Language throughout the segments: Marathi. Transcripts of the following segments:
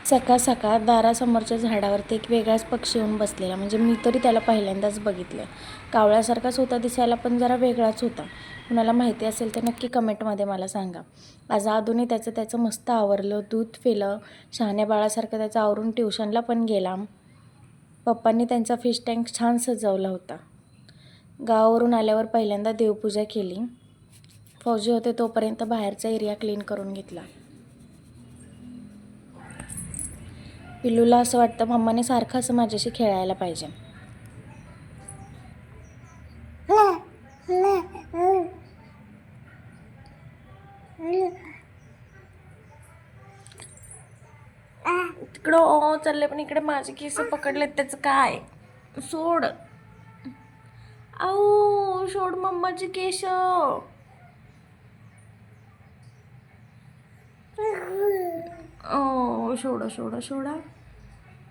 सकाळ सकाळ दारासमोरच्या झाडावरती एक वेगळाच पक्षी येऊन बसलेला. म्हणजे मी तरी त्याला पहिल्यांदाच बघितलं. कावळ्यासारखाच होता दिसायला, पण जरा वेगळाच होता. कुणाला माहिती असेल तर नक्की कमेंटमध्ये मला सांगा. आज आधुनी त्याचं मस्त आवरलं, दूध पिलं, शहाण्या बाळासारखं त्याचं आवरून ट्युशनला पण गेला. पप्पांनी त्यांचा फिश टँक छान सजवला होता. गावावरून आल्यावर पहिल्यांदा देवपूजा केली. फौजी होते तोपर्यंत बाहेरचा एरिया क्लीन करून घेतला. पिल्लूला असं वाटतं मम्माने सारखं असं माझ्याशी खेळायला पाहिजे. तिकडं चालले, पण इकडे माझे केस पकडलेत. त्याचं काय? सोड. आऊ, सोड मम्माची केस. ओ सोडा सोडा सोडा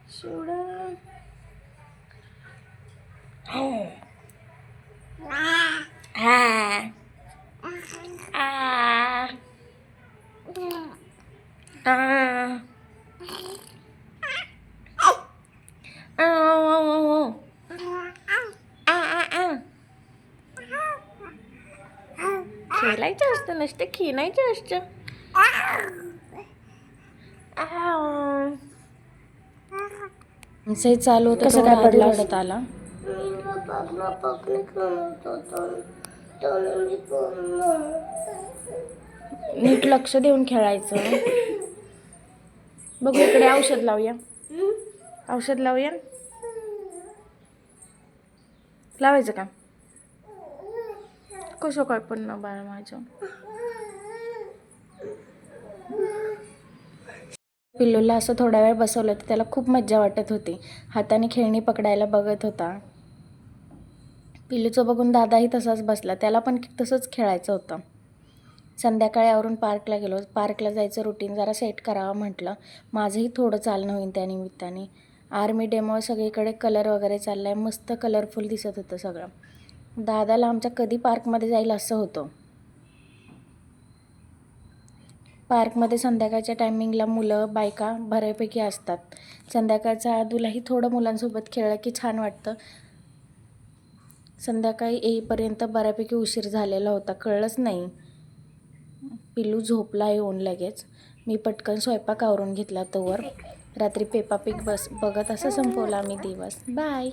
सोडा. खेळायचं असतं, नसतं खेळायचं असतं. से चालू होतं. कसं काय पडला? रडत आला. नीट लक्ष देऊन खेळायचं. बघू इकडे, औषध लावूया. औषध लावूया. लावायचं का? कसं काय पण ना बाळा माझं. पिल्लूला असं थोडा वेळ बसवलं तर त्याला खूप मज्जा वाटत होती. हाताने खेळणी पकडायला बघत होता. पिल्लूचं बघून दादाही तसाच बसला. त्याला पण तसंच खेळायचं होतं. संध्याकाळी आवरून पार्कला गेलो. पार्कला जायचं रुटीन जरा सेट करावं म्हटलं. माझंही थोडं चालणं होईल त्या निमित्ताने. आर्मी डेमो सगळीकडे कलर वगैरे चालला आहे. मस्त कलरफुल दिसत होतं सगळं. दादाला आमच्या कधी पार्कमध्ये जाईल असं होतं. पार्कमध्ये संध्याकाळच्या टायमिंगला मुलं बायका बऱ्यापैकी असतात. संध्याकाळच्या आधूलाही थोडं मुलांसोबत खेळलं की छान वाटतं. संध्याकाळी येईपर्यंत बऱ्यापैकी उशीर झालेला होता, कळलंच नाही. पिल्लू झोपला येऊन लगेच. मी पटकन स्वयंपाक आवरून घेतला तोवर. रात्री पेपा पिग बघत असं संपवला आम्ही दिवस. बाय.